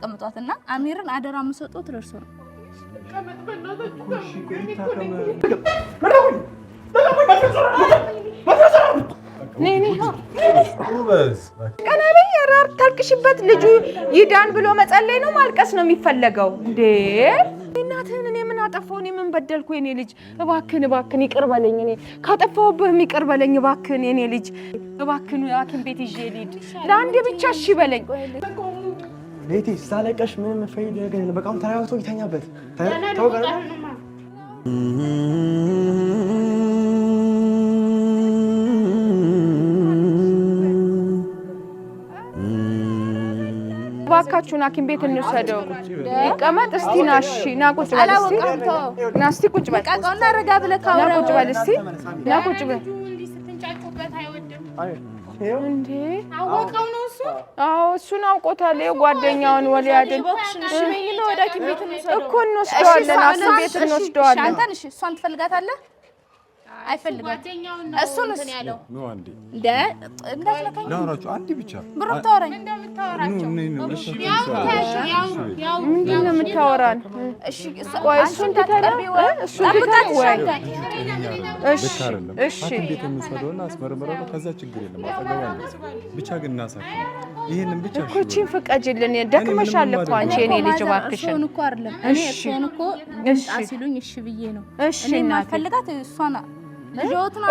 አስቀምጧትና አሚርን አደራ መስጠት ለርሶ ነው ነኝ ቀናለኝ ያራር ታልቅሽበት ልጁ ይዳን ብሎ መጸለይ ነው ማልቀስ ነው የሚፈለገው እንዴ እናትህን እኔ ምን አጠፋው እኔ ምን በደልኩ የኔ ልጅ እባክህን ይቅር በለኝ እኔ ካጠፋውብህ ይቅር በለኝ እባክህን የኔ ልጅ እባክህን ሐኪም ቤት ይዤ ልሂድ ለአንዴ ብቻ እሺ በለኝ ቤቲ ሳለቀሽ ምንም ፈይድ ነገር የለም በቃ ተራውቶ ይተኛበት ተወጋለ ባካችሁን ሐኪም ቤት እንውሰደው ይቀመጥ እስቲ ናሺ ና ቁጭ በል እስቲ ና እስቲ ቁጭ በል በቃውና ረጋ ብለህ ካወራ ና ቁጭ በል እስቲ ና ቁጭ በል እንዴ ስትንጫጩበት አይወድም እንዴ አወቀው ነው እሱ አዎ እሱን አውቆታል የጓደኛውን ወሊያድን እሺ በይና ወደ ሐኪም ቤት እንውሰደው እኮ እንወስደዋለን ሐኪም ቤት እንወስደዋለን አንተን እሺ እሷን ትፈልጋታለህ አይፈልግም እሱን ያለው ነው አንዴ እንዳትለከኝ ላውራችሁ አንዴ ብቻ ብሩክ ታወራኝ እንደምታወራቸው ያው ምንድን ነው የምታወራን እሺ ቆይ እሱን ትተለው እሱን ትተለው ወይ እሺ እሺ እንዴት እንሰደውና አስመርመረው ከዛ ችግር የለም አጠገባለሁ ብቻ ግን እናሳክም ይሄንን ብቻ እኮ እቺን ፍቀጅልን ደክመሻል እኮ አንቺ እኔ ልጅ እባክሽን እሱን እኮ አይደለም እኔ እሱን እኮ አሲሉኝ እሺ ብዬ ነው እኔ ማፈልጋት እሷና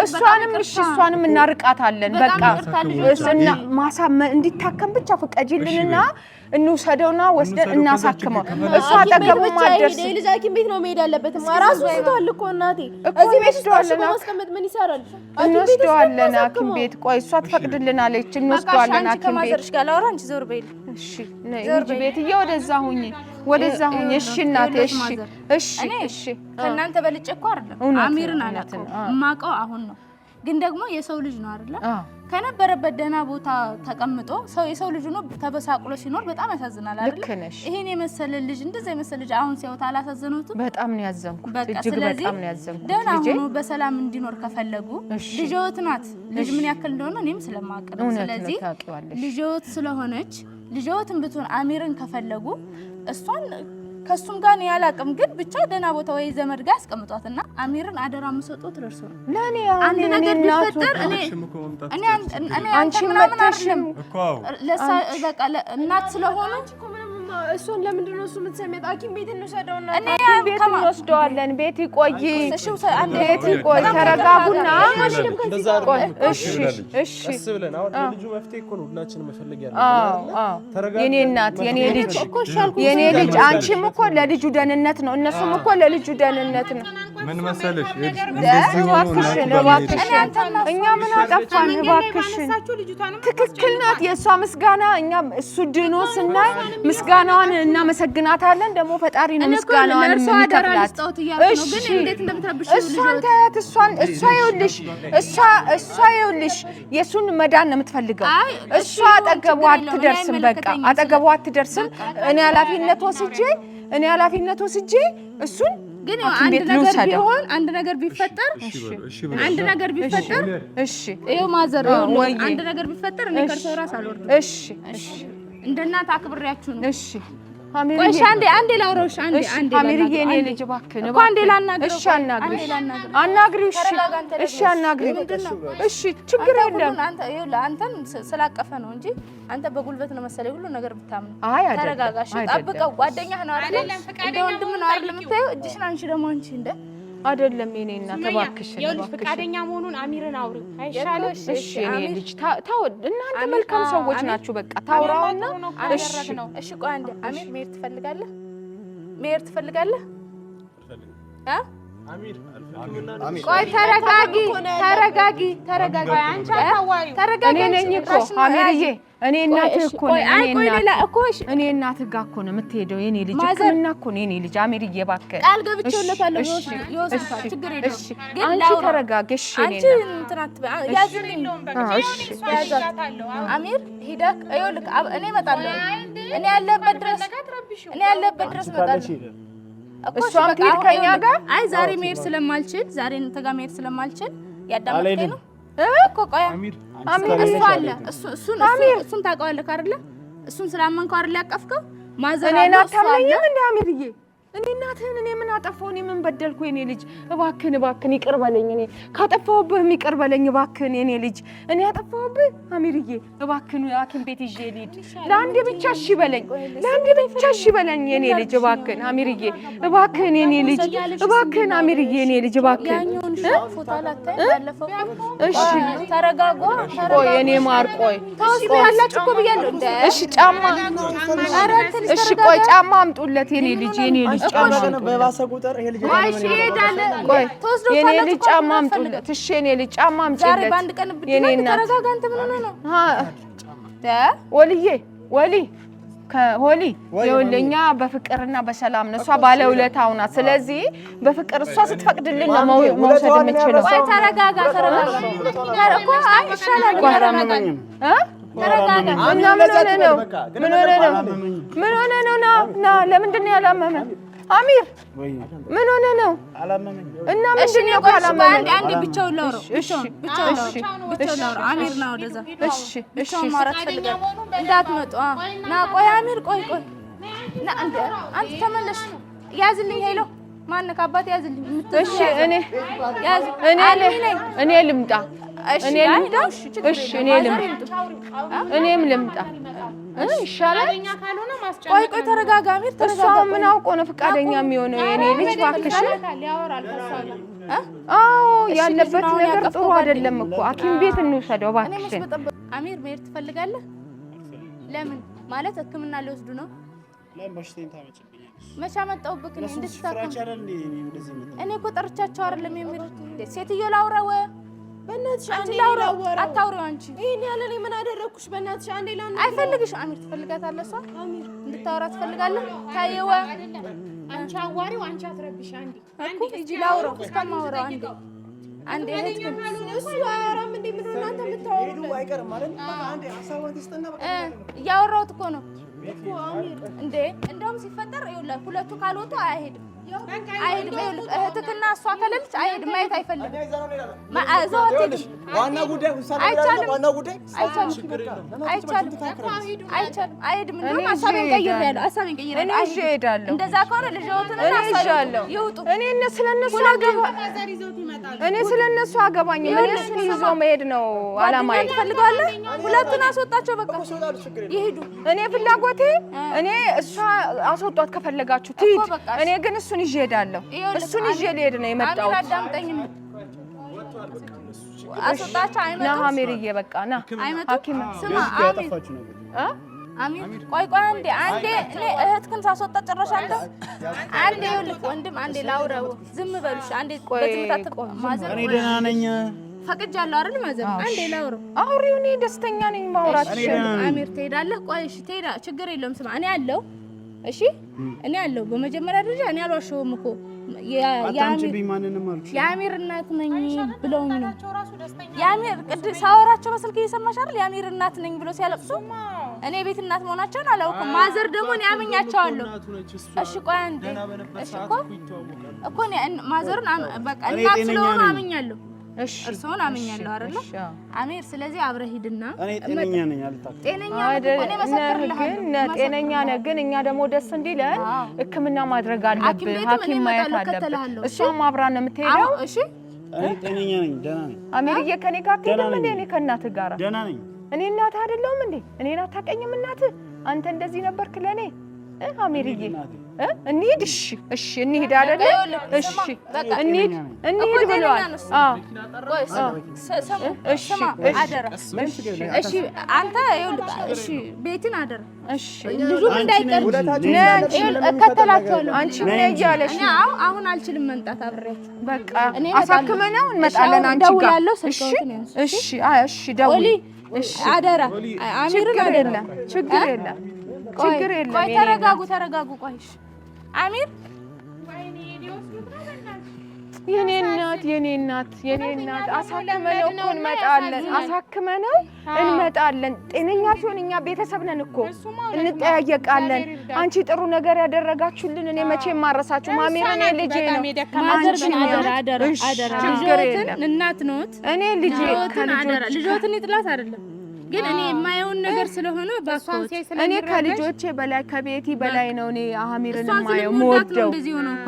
እሷንም እሺ እሷንም እናርቃታለን በቃ እሱና ማሳመን እንዲታከም ብቻ ፍቀጅልንና እንውሰደውና ወስደን እናሳክመው እሷ አጠገቡ ማደርስ ልጅ ሐኪም ቤት ነው መሄድ ያለበት ማራሱ ስቷል እኮ እናቴ እዚህ ቤት ደዋለና ማስቀመጥ ምን ይሰራል እንወስደዋለን ሐኪም ቤት ቆይ እሷ ትፈቅድልናለች እንወስደዋለን ሐኪም ቤት ማዘርሽ ጋር ላወራ አንቺ ዞር በይል እሺ ነይ እንጂ ቤትዬ ወደዛ ሁኚ እሺ እናቴ እሺ ከእናንተ በልጬ እኮ አይደለም አሚርን አላውቀውም የማውቀው አሁን ነው ግን ደግሞ የሰው ልጅ ነው አይደለ ከነበረበት ደህና ቦታ ተቀምጦ የሰው ልጅ ነው ተበሳቅሎ ሲኖር በጣም ያሳዝናል አይደል ይሄን የመሰለ ልጅ እንደዚህ የመሰለ ልጅ አሁን ሲያወጣ አላሳዘኑት በጣም ነው ያዘንኩት እጅግ በጣም ነው ያዘንኩት ደህና ሆኖ በሰላም እንዲኖር ከፈለጉ ልጅዎት ናት ልጅ ምን ያክል እንደሆነ እኔም ስለማውቅ ነው ስለዚህ ልጅዎት ስለሆነች ልጅዎትን ብትሆን አሚርን ከፈለጉ እሷን ከሱም ጋር ነው ያላቅም ግን ብቻ ደህና ቦታ ወይ ዘመድ ጋር አስቀምጧትና አሚርን አደራ መስጠት ለርሶ ነው ለኔ አንድ ነገር ቢፈጠር እኔ አንቺ ምናምን እኮ ለሳ በቃ እናት ስለሆነ እሱን ለምንድን ነው እሱ የምትሰሚያት ሐኪም ቤት እንውሰደውና እኔ ቤት እንወስደዋለን ቤት ይቆይ ቤት ይቆይ ተረጋጉና እሺ ብለን አሁን ልጁ መፍትሄ እኮ ነው ሁላችንም መፈለግ ያለው የኔ እናት የኔ ልጅ አንቺም እኮ ለልጁ ደህንነት ነው እነሱም እኮ ለልጁ ደህንነት ነው ምን መሰለሽ እባክሽን እኛ ምን አጠፋን እባክሽን ትክክል ናት የእሷ ምስጋና እኛ እሱ ድኖ ስናይ ምስጋናዋን እናመሰግናታለን ደግሞ ፈጣሪ ነው ምስጋናዋን የሚከፍላት እሺ እሷን ታያት እሷ ይኸውልሽ የእሱን መዳን ነው የምትፈልገው እሷ አጠገቧ አትደርስም በቃ አጠገቧ አትደርስም እኔ ኃላፊነት ወስጄ እሱን ግን አንድ ነገር ቢፈጠር እሺ ይሄው ማዘር አንድ ነገር ቢፈጠር እኔ ከርሰው ራስ አልወርድም እሺ እንደናት አክብሬያችሁ ነው እሺ ቆይ አንዴ ላውራሽ አንዴ አሚርዬ እኔ ልጅ እባክህ እኮ አንዴ ላናግረው እሺ አናግሪው እሺ አናግሪው እሺ ችግር የለም አንተን ስላቀፈ ነው እንጂ አንተ በጉልበት ነው መሰለኝ ሁሉ ነገር ብታምን ተረጋጋሽ ጠብቀው ጓደኛህ ነው አይደል እንደ ወንድም ነው አይደል የምታየው እጅሽን አንቺ ደግሞ አንቺ እንደ አይደለም የኔ እናት ተባክሽን ፈቃደኛ መሆኑን አሚርን አውሪው አይሻልም እሺ የኔ ልጅ እናንተ መልካም ሰዎች ናችሁ በቃ ታውራውና እሺ ቆይ አንዴ አሚር መሄድ ትፈልጋለህ አሚር ቆይ ተረጋጊ አንቺ አታዋሪው እኔ ነኝ እኮ አሚርዬ እኔ እናትህ እኮ እኔ እናትህ ጋር እኮ ነው የምትሄደው የኔ ልጅ ሕክምና እኮ ነው የኔ ልጅ አሚርዬ እባክህ ቃል ገብቼለታለሁ ይወስዳል ችግር የለውም ግን አንቺ ተረጋግሽ አንቺ እንትን አትበይ ያዝልኝ አሚር ሂደህ ይኸውልህ እኔ እመጣለሁ እኔ ያለበት ድረስ እመጣለሁ እሷም ትሄድ ከእኛ ጋር አይ ዛሬ መሄድ ስለማልችል ያዳመጥከኝ ነው እኮ ቆይ አሚር እሱ አለ እሱን ታውቀዋለህ አይደለ እሱን ስላመንከው አይደል ያቀፍከው እኔን አታምነኝም እንደ አሚርዬ? እኔ እናትህን እኔ ምን አጠፋሁ? እኔ ምን በደልኩ? የኔ ልጅ እባክህን ይቅር በለኝ። እኔ ካጠፋሁብህ ይቅር በለኝ እባክህን የኔ ልጅ። እኔ ያጠፋሁብህ አሚርዬ እባክህን ሐኪም ቤት ይዤ ልሂድ። ለአንዴ ብቻ እሺ በለኝ፣ ለአንዴ ብቻ እሺ በለኝ የኔ ልጅ እባክህን አሚርዬ፣ እባክህን የኔ ልጅ እባክህን አሚርዬ የኔ ልጅ እባክህን። እሺ ተረጋጋ። ቆይ የኔ ማር ቆይ ያላችሁ እኮ ብያለሁ እንዴ። እሺ ጫማ እሺ ቆይ ጫማ አምጡለት የኔ ልጅ በባሰ ቁጥር ይሄ ልጅ ቆይ የኔ ልጅ ጫማ አምጡለት። እሺ የኔ ልጅ ጫማ አምጪለት የኔ እናት። ተረጋጋ። አንተ ምን ሆነህ ነው? ወሊ ከሆሊ የወለኛ በፍቅርና በሰላም ነው። እሷ ባለ ውለታው ናት። ስለዚህ በፍቅር እሷ ስትፈቅድልን ነው መውሰድ የምትችለው። ቆይ ተረጋጋ። እኮ አይ ይሻላል። ተረጋጋ። እና ምን ሆነ ነው? ና ለምንድን ነው ያላመመን? አሚር ምን ሆነ ነው? እና ምንድን ነው ካላመመን? አንዴ ብቻውን ላውራው። ብቻውን ላውራው። አሚር ና ወደዛ። እሺ ማውራት ፈልጋለሁ። እንዳትመጡ። ና ቆይ አሚር ቆይ ና አንተ ተመለሽ። ያዝልኝ። ሄሎ ማነው? አባቴ ያዝልኝ። እሺ እኔ ልምጣ። እኔም ልምጣ ይሻላል። ቆይ ተረጋጋ አሚር ተረጋጋ። እሷ ምን አውቆ ነው ፈቃደኛ የሚሆነው? የኔ ልጅ እባክሽ። አዎ ያለበት ነገር ጥሩ አይደለም እኮ ሐኪም ቤት እንውሰደው እባክሽ። አሚር መሄድ ትፈልጋለህ? ለምን ማለት ሕክምና ሊወስዱ ነው? መቼ አመጣሁብህ? እኔ እኮ ጠርቻቸው አይደለም የሚል ሴትዮ ላውራው። በእናትሽ አንዴ ላውራ። አታውሪው አንቺ። ይሄን ያለ እኔ ምን አደረኩሽ? በእናትሽ አንዴ ላውራ። አይፈልግሽ አሚር። ትፈልጋታለህ? እሷ እንድታወራ ትፈልጋለህ? ታየው አንቺ አዋሪው አንቺ አትረብሽ። አንዴ እጂ ላውራው እስከማወራው አንዴ እሱ አያወራም እንዴ? ምን ሆነ አንተ የምታወራው? ሄዱ አይቀርም ማለት አንዴ ሐሳቧን ትስጠና በቃ እያወራሁት እኮ ነው እንዴ። እንደውም ሲፈጠር ይኸውልህ ሁለቱ ካልወጡ አይሄድም። እህትክና እሷ ከሌለች አይሄድም። ማየት አይፈልግም። ዋና ጉዳይ ውሳኔ ዋና ጉዳይ አይቻልም። አይሄድም። እንደውም ሀሳቤን ቀይሬያለሁ። እሄዳለሁ። እንደዛ ከሆነ ልጅዎትን ይውጡ። እኔ ስለነሱ አገባኝም። እነሱን ይዞ መሄድ ነው አላማዬ። ትፈልጋለህ? ሁለቱን አስወጣቸው በቃ ይሄዱ። እኔ ፍላጎቴ እሷ አስወጧት ከፈለጋችሁ ትሂድ። እኔ ግን እሱን ይዤ እሄዳለሁ። እሱን ይዤ ልሄድ ነው የመጣሁት። አዳምጠኝም። አስወጣቸው። አይመጡም። ና አሚርዬ በቃ ና ሐኪም ስማ አሚር ቆይ አንዴ እኔ እህትክን ሳስወጣ ጭራሽ አንዴ ይኸውልህ ወንድም አንዴ ላውራው። ዝም በሉሽ አንዴ። በትምታት ማዘር እኔ ደህና ነኝ ፈቅጃለሁ አይደል? ማዘር አንዴ ላውራው። አውሪው። እኔ ደስተኛ ነኝ ማውራት። አሚር ትሄዳለህ? ቆይ እሺ ትሄዳ ችግር የለውም። ስማ እኔ አለው። እሺ እኔ አለው። በመጀመሪያ ደረጃ እኔ አልዋሸሁም እኮ የአሚር እናት ነኝ ብለውኝ ነው። የአሚር ቅድም ሳወራቸው በስልክ እየሰማሽ አይደል? የአሚር እናት ነኝ ብሎ ሲያለቅሱ እኔ ቤት እናት መሆናቸውን አላውቅም። ማዘር ደግሞ እኔ አምኛቸዋለሁ። እሺ ቆይ አንዴ። እሺ እኮ ማዘርን በቃ እናት ስለሆኑ አምኛለሁ። እሺ እርሶን አምኛለሁ አይደል አሚር? ስለዚህ አብረህ ሂድና እኔ ጤነኛ ነኝ አልታከም። ጤነኛ ነኝ ጤነኛ ነህ፣ ግን እኛ ደግሞ ደስ እንዲለን ሕክምና ማድረግ አለብን። ሐኪም ማየት አለብን። እሷም አብራን ነው የምትሄደው። እሺ እኔ ጤነኛ ነኝ፣ ደህና ነኝ። አሚርዬ ከኔ ጋር አትሄድም እንዴ? እኔ ከእናትህ ጋር ደህና ነኝ። እኔ እናትህ አይደለሁም እንዴ? እኔን አታውቀኝም እናትህ? አንተ እንደዚህ ነበርክ ለኔ አሚርዬ። እንሂድ። እሺ እንሂድ አይደለ? እሺ እንሂድ ብለዋል። እሺ አደራ። እሺ አንተ ይኸውልህ፣ እሺ ቤትን አደራ። እሺ ልጁም እንዳይቀር እከተላቸዋለሁ። አንቺ ምን እያለሽ እኔ አሁን አልችልም መምጣት አብሬያት። በቃ አሳክመነው እንመጣለን አንቺ ጋር። እሺ ደውል። እሺ አደራ። አሚርን አይደለም ችግር የለም። ቆይ ተረጋጉ። ቆይ አሚር የኔ እናት አሳክመነው እኮ እንመጣለን። ጤነኛ ሲሆን እኛ ቤተሰብ ነን እኮ እንጠያየቃለን። አንቺ ጥሩ ነገር ያደረጋችሁልን እኔ መቼም ማረሳችሁ። አሚር እኔ ልጄ ነው። አደራ ልጆትን እናት ነዎት። እኔ ልጄ ልጆትን ይጥላት አይደለም ግን እኔ የማየውን ነገር ስለሆነ ባሷት እኔ ከልጆቼ በላይ ከቤቲ በላይ ነው እኔ አሚርን ማየው ሞደው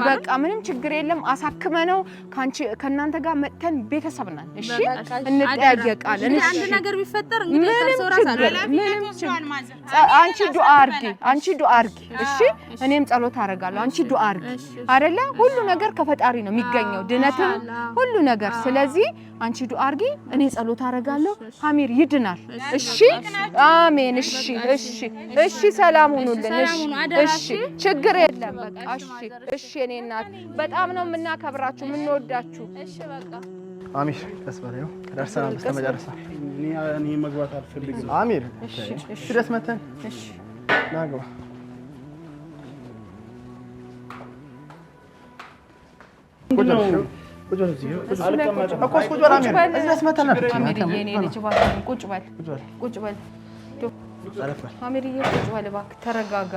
በቃ ምንም ችግር የለም አሳክመነው ካንቺ ከናንተ ጋር መጥተን ቤተሰብ ነን እሺ እንጠያየቃለን እሺ አንድ ነገር ቢፈጠር እንግዲህ ከሰው ራስ ምንም አንቺ ዱአ አርጊ እሺ እኔም ጸሎት አደርጋለሁ አንቺ ዱአ አርጊ አይደለ ሁሉ ነገር ከፈጣሪ ነው የሚገኘው ድነትም ሁሉ ነገር ስለዚህ አንቺ ዱአ አርጊ እኔ ጸሎት አደርጋለሁ አሚር ይድናል እሺ አሜን እሺ ሰላም ሁኑልን እሺ ችግር የለም በቃ እሺ እኔ እናት በጣም ነው የምናከብራችሁ የምንወዳችሁ እሺ በቃ አሚር ተስበረው ከደርሰናል በስተመጨረሻ እኔ መግባት አልፈልግም አሚር እሺ ደስ መተን እሺ ናግባ ቁጭ በል እባክህ ተረጋጋ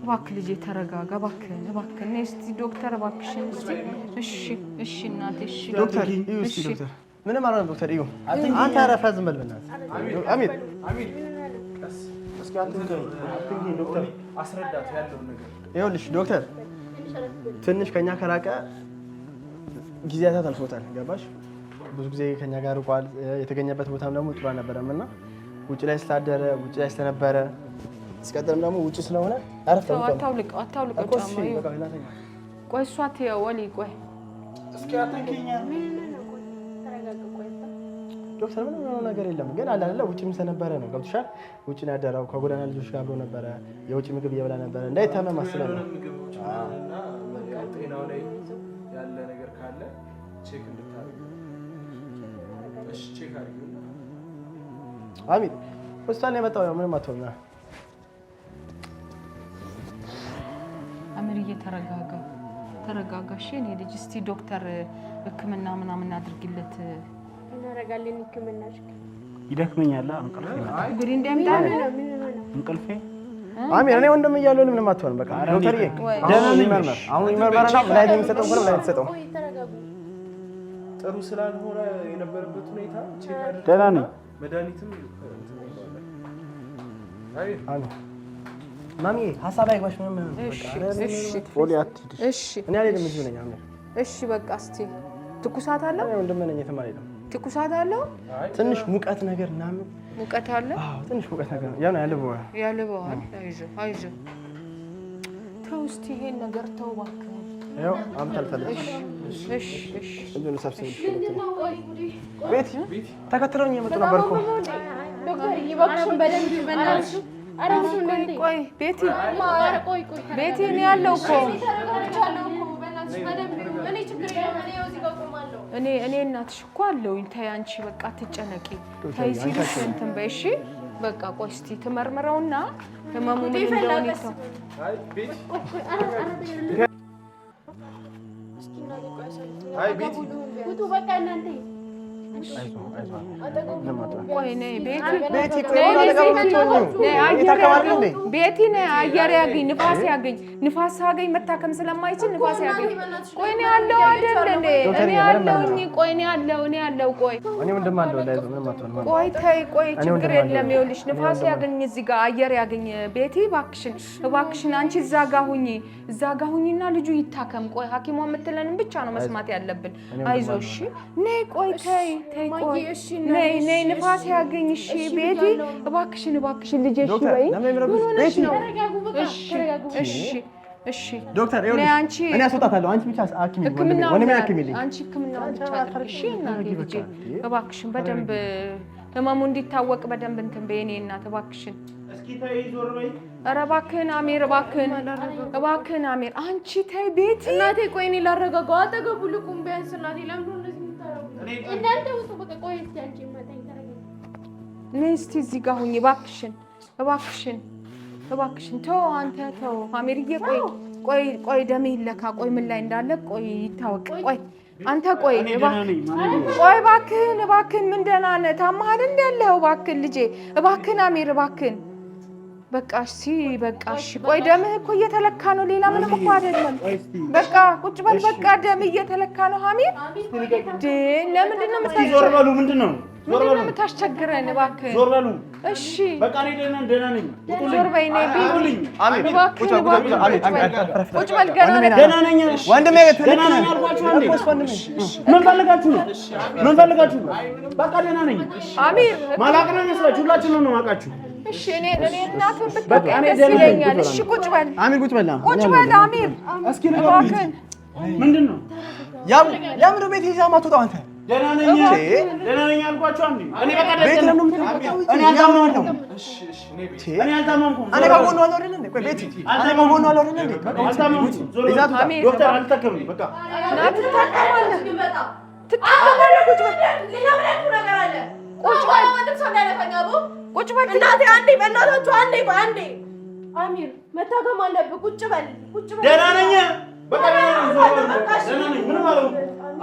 እባክህ ልጄ ተረጋጋ እባክህ እስቲ ዶክተር እባክሽን እሺ እናቴ እሺ ዶክተር ምንም አልሆነም ዶክተር እዩ አንተ አረፈ ዝም በል በእናትህ አሚር እስኪ አትንገኝ ዶክተር አስረዳት ያለውን ነገር ይኸውልሽ ዶክተር ትንሽ ከኛ ከራቀ ጊዜያት አልፎታል ገባሽ ብዙ ጊዜ ከኛ ጋር ርቋል የተገኘበት ቦታም ደግሞ ጥሩ አልነበረም እና ውጭ ላይ ስላደረ ውጭ ላይ ስለነበረ እስከተም ደግሞ ውጭ ስለሆነ አረፈው አታውልቀው ጫማው ቆይ እሷ ተወሊ ቆይ እስኪ አትንኪኛ ዶክተር ምንም ነገር የለም ግን አለ አይደለ ውጭም ስለነበረ ነው ገብቶሻል ውጭ ነው ያደረው ከጎዳና ልጆች ጋር አብሮ ነበረ የውጭ ምግብ እየበላ ነበረ እንዳይታመም አስበን ነው ጤናው ላይ ያለ ነገር ካለ ቼክ እንድታደርጉ እሺ ቼክ አድርጉ አሚር ሆስፒታል የመጣው ነው ምንም አትሆንና አሚር ተረጋጋሽ እኔ ልጅ እስቲ ዶክተር ህክምና ምናምን አድርግለት እናረጋለን ህክምናሽ ይደክመኛል እንቅልፌ እንቅልፌ አሚር እኔ ወንድም እያለሁ ምንም አትሆንም በቃ ዶክተርዬ ደህና ነኝ መርመር አሁን ይመርመራና ላይ የሚሰጠው ሆነ ላይ ተሰጠው ጥሩ ስላልሆነ የነበረበት ሁኔታ ቼክ አድርገን ደህና ነኝ መድኃኒትም አሚር ማሚ ሐሳብ አይጓሽ ምንም እሺ እኔ አልሄድም እዚሁ ነኝ አሚር እሺ በቃ እስቲ ትኩሳት አለ ወንድም ነኝ የትም አልሄድም ትኩሳት አለው ትንሽ ሙቀት ነገር ምናምን ሙቀት አለ አዎ ትንሽ ሙቀት ነገር ያው ያለበዋል አይዞህ ተው እስቲ ይሄን ነገር ተው እባክህ ያው አምታልፈለሽ እሺ እንደው ሰብስብ ቤት ተከትለውኝ የመጡ ነበርኩ ዶክተር ይባክሽን በደንብ በእናትሽ ቆይ ቤቲ እኔ ያለው እኮ እኔ እናትሽ እኮ አለውኝ ተይ አንቺ በቃ አትጨነቂ ተይ ሲልሽ እንትን በይ እሺ በቃ ቆይ እስቲ ትመርምረውና ህመሙ ምን እንደሆነ ይተው አይ ቤቲ በቃ እናንተ ቤቲ ነይ አየር ያገኝ ንፋስ ያገኝ መታከም ስለማይችል ንፋስ ያገኝ ቆይ እኔ ያለው አይደል እንዴ እኔ ያለው ቆይ እኔ ወንድም አለው ለዚህ ምንም አትሆንም ቆይ ተይ ቆይ ችግር የለም ይኸውልሽ ንፋስ ያገኝ እዚህ ጋር አየር ያገኝ ቤቲ እባክሽን አንቺ እዛ ጋር ሁኚና ልጁ ይታከም ቆይ ሐኪሟ የምትለንን ብቻ ነው መስማት ያለብን አይዞሽ ነይ ቆይ ተይ ቆይ ነይ ንፋስ ያገኝ እሺ ቤቲ እባክሽን ልጄ እሺ በይ እሺ ዶክተር እኔ አስወጣታለሁ አንቺ ብቻ አክሚ ወንድሜ አክሚልኝ አንቺ ህክምናውን ብቻ አድርጊ እሺ እናቴ ልጄ እባክሽን በደንብ ህመሙ እንዲታወቅ በደንብ እንትን በይ እኔ እናት እባክሽን እስኪ ተይ ዞር በይ ኧረ እባክህን አሚር አንቺ ተይ ቤቲ እናቴ ቆይ እኔ ላረጋጋው አጠገቡ ልቁም ቢያንስ እናቴ ለምን እንደዚህ እናንተ ውስጥ በቃ ቆይ እስቲ አንቺ ማታኝ ተረጋጋ ነይ እስቲ እዚህ ጋር ሁኚ እባክሽን ተው አንተ ተው አሜሪዬ ቆይ ደሜ ይለካ ቆይ ምን ላይ እንዳለ ቆይ ይታወቅ ቆይ አንተ ቆይ እባክህን ምን ደህና ነህ ታማሃል እንደ ያለኸው እባክህን ልጄ እባክህን አሜር እባክህን በቃ እሺ ቆይ ደምህ እኮ እየተለካ ነው ሌላ ምንም እኮ አይደለም በቃ ቁጭ በል በቃ ደምህ እየተለካ ነው አሜር ለምንድን ነው ዞር በሉ ምንድን ነው ዞር በሉ የምታስቸግረን እባክህ ዞር በሉ እሺ በቃ እኔ ደህና ነኝ ዞር በይ ነይ ቁጡልኝ አሚር ቁጭ በል ደህና ነኝ ወንድሜ ደህና ነኝ አልኳችሁ አንዴ ምን ፈልጋችሁ ነው በቃ ደህና ነኝ አሚር ማላቅ ነው መስላችሁ ሁላችሁንም ነው ማውቃችሁ እሺ እኔ እናቱን ብትበቃ ደስ ይለኛል እሺ ቁጭ በል አሚር ቁጭ በል አሚር እስኪ እባክህ ምንድነው ለምን ቤት ይዛ ማትወጣው አንተ ደህና ነኝ አልኳችሁ አንዴ እኔ በቃ ደህና ነኝ እኔ አልታመምኩም እኔ አልታመምኩም እኔ ከጎኑ አልወረድን እንዴ ቆይ ቤቲ እኔ ከጎኑ አልወረድን እንዴ አልታመምኩም ዶክተር አልተከምኝ በቃ ናት ትታከማለህ ቁጭ በል ቁጭ በል እናቴ አንዴ በእናታችሁ አንዴ አሚር መታከም አለብህ ቁጭ በል ደህና ነኝ በቃ ደህና ነኝ ምንም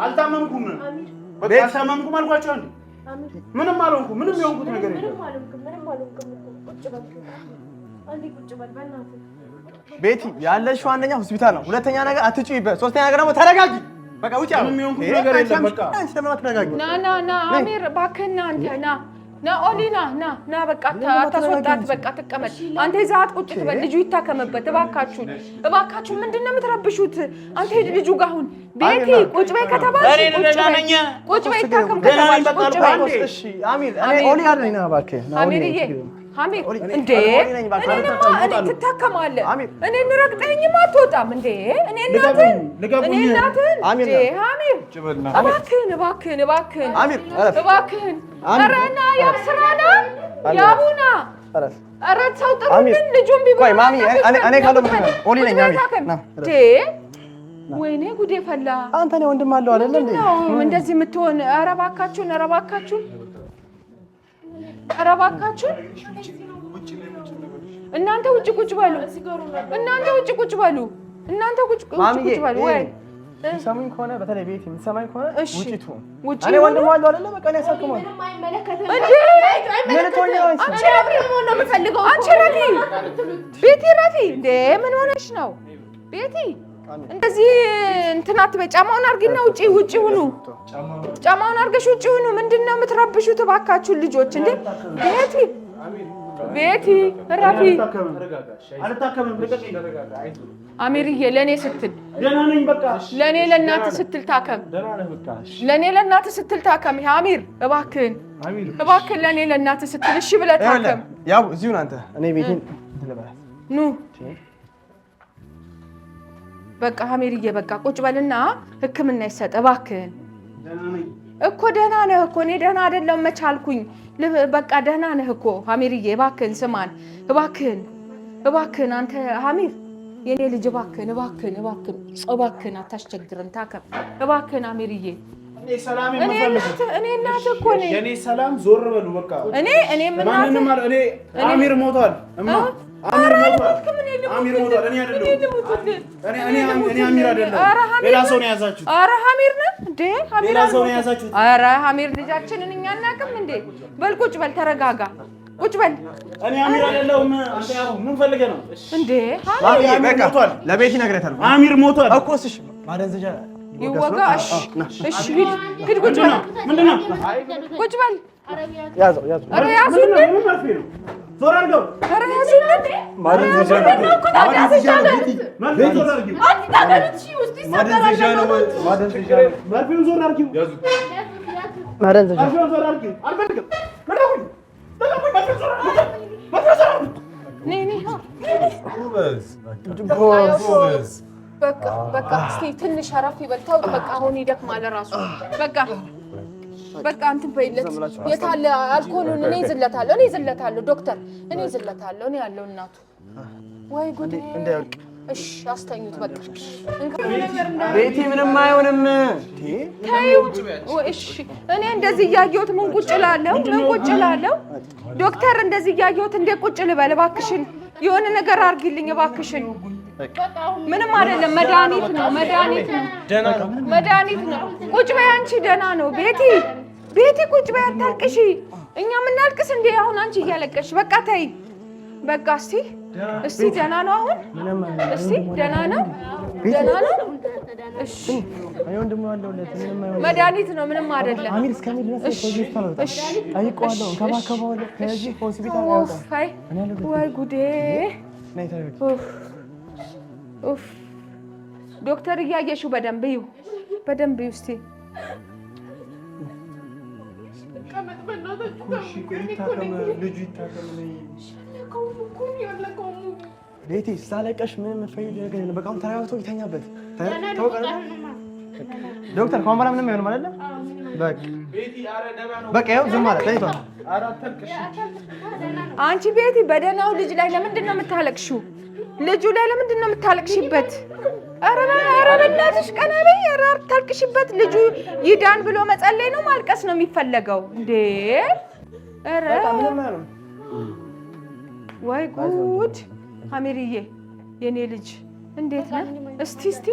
አልታመምኩም በቃ አልታመምኩም አልኳችሁ አንዴ ምንም አልሆንኩም ምንም የሆንኩት ነገር የለም ቤቲ ያለሽው አንደኛ ሆስፒታል ነው ሁለተኛ ነገር አትጩይበት ሶስተኛ ነገር ደግሞ ተረጋጊ በቃ ውጪ ምንም የሆንኩት ነገር የለም በቃ አንቺ ደግሞ ተረጋጊ ና አሚር እባክህና አንተ ና ኦሊና ና በቃ አታስወጣት በቃ ትቀመጥ አንተ ይዛት ቁጭ ትበል ልጁ ይታከምበት እባካችሁ ምንድነው የምትረብሹት አንተ ሄድ ልጁ ጋር አሁን ቤቲ ቁጭ በይ ከተባልሽ ቁጭ በይ ይታከም ከተባልሽ ቁጭ በይ እሺ አሚር እኔ ኦሊ አለኝ ና እባክህ አሚርዬ አሚር እንዴ እኔ ትታከማለህ እኔ እንረግጠኝማ አትወጣም እንዴ እኔ እናትህን እንዴ እባክህን ኧረ ና ያብስራና ያቡና ኧረ ሰው ጥሩልን ልጁን ቢሆን ቆይ ማሚ እኔ ካለው ኦሊ ነኝ አሚር ና እንዴ ወይኔ ጉዴ ፈላ አንተ ነህ ወንድም አለው አይደል እንዴ እንደዚህ የምትሆን ኧረ እባካችሁን እናንተ ውጭ ቁጭ በሉ ወይ ሰሙኝ ከሆነ በተለይ ቤት የምትሰማኝ ከሆነ ውጪቱ እኔ ወንድም አለው አይደል በቃ እኔ ያሳክማል ቤቲ ረፊ እንዴ ምን ሆነሽ ነው ቤቲ እንደዚህ እንትን አትበይ ጫማውን አርጊና ውጪ ሁኑ ጫማውን አርገሽ ውጪ ሁኑ ምንድነው የምትረብሹት እባካችሁ ልጆች እንዴ ቤቲ ረፊ አልታከምም አሚርዬ ለኔ ስትል ደህና ነኝ በቃ ለኔ ለእናትህ ስትል ታከም ለኔ ለእናትህ ስትል ታከም አሚር እባክህን ለኔ ለእናትህ ስትል እሺ ብለህ ታከም ያው እዚሁ አንተ እኔ ቤቴን ልበላት ኑ በቃ አሚርዬ በቃ ቁጭ በልና ህክምና ይሰጥ እባክህን እኮ ደህና ነህ እኮ እኔ ደህና አይደለም መቻልኩኝ በቃ ደህና ነህ እኮ አሚርዬ እባክህን ስማን እባክህን አንተ አሚር የኔ ልጅ እባክህን አታስቸግረን ታከም እባክህን አሚርዬ እኔ ሰላም እኔ እናት እኮ ነኝ የኔ ሰላም ዞር በሉ በቃ እኔ ማንንም እኔ አሚር ሞቷል እማ አሚር ሞቷል እኔ አይደለሁም እኔ አሚር አይደለሁም ሌላ ሰው ነው ያዛችሁት ኧረ አሚር ነህ እንዴ ሌላ ሰው ነው ያዛችሁት ኧረ አሚር ልጃችንን እኛ እናቅም እንዴ በል ቁጭ በል ተረጋጋ ቁጭ በል እኔ አሚር አይደለሁም አንተ ያው ምን ፈልገህ ነው እንዴ አሚር ሞቷል ለቤት ይነግረታል አሚር ሞቷል እኮ እሺ ማደንዘጃ ይወጋሽ እሺ ሂድ ቁጭ በል ምንድነው ቁጭ በል ያዘው ኧረ ያዙልን ምን መርፌ ነው ዞር አድርገው ኧረ ያዙልን ማደንዘጃ ነው መርፌውን ዞር አድርጊው መርፌውን ዞር አድርጊው ማደንዘጃ መርፌውን ዞር አድርጊው አልፈልግም በቃ እስኪ ትንሽ አረፍ ይበል ተው በቃ አሁን ይደክማል እራሱ በቃ እንትን በይለት የታለ አልኮሉን እኔ ይዝለታለሁ ዶክተር እኔ ያለው እናቱ ወይ ጉድ እንዳይወድቅ እሺ አስተኙት በቃ ቤቲ ምንም አይሆንም ተይው እሺ እኔ እንደዚህ እያየሁት ምን ቁጭ እላለሁ ዶክተር እንደዚህ እያየሁት እንደ ቁጭ ልበል እባክሽን የሆነ ነገር አርጊልኝ እባክሽን ምንም አይደለም መድኃኒት ነው ቁጭ በይ አንቺ ደህና ነው ቤቲ ቁጭ በይ አታልቅሺ እኛ ምናልቅስ እንዴ አሁን አንቺ እያለቀሽ በቃ ተይ በቃ እስቲ ደህና ነው አሁን እስቲ ደህና ነው እሺ ወንድሙ ያለውለት ምንም አይሆንም። መድኃኒት ነው ምንም አይደለም። አሚር እስከሚል ድረስ ሆስፒታል ነው። እሺ ጠይቀዋለሁ፣ እንከባከበዋለሁ። ከዚህ ሆስፒታል ያወጣል። ወይ ጉዴ! ኡፍ ዶክተር እያየሽው በደንብ ይው፣ በደንብ ይው እስቲ ቤቲ ሳለቀሽ ምንም ፈይድ ነገር የለም። በቃ ተረጋግቶ ይተኛበት። ዶክተር ከሆነ በኋላ ምንም አይሆንም አይደለም። በቃ ይኸው ዝም ማለት ተይቷል። አንቺ ቤቲ በደህናው ልጅ ላይ ለምንድን ነው የምታለቅሺው? ልጁ ላይ ለምንድን ነው የምታለቅሺበት? ኧረ በእናትሽ ቀና በይ። ኧረ አታልቅሺበት። ልጁ ይዳን ብሎ መጸለይ ነው ማልቀስ ነው የሚፈለገው እንዴ? ኧረ ወይ ጉድ! አሚርዬ የኔ ልጅ እንዴት ነህ? እስቲ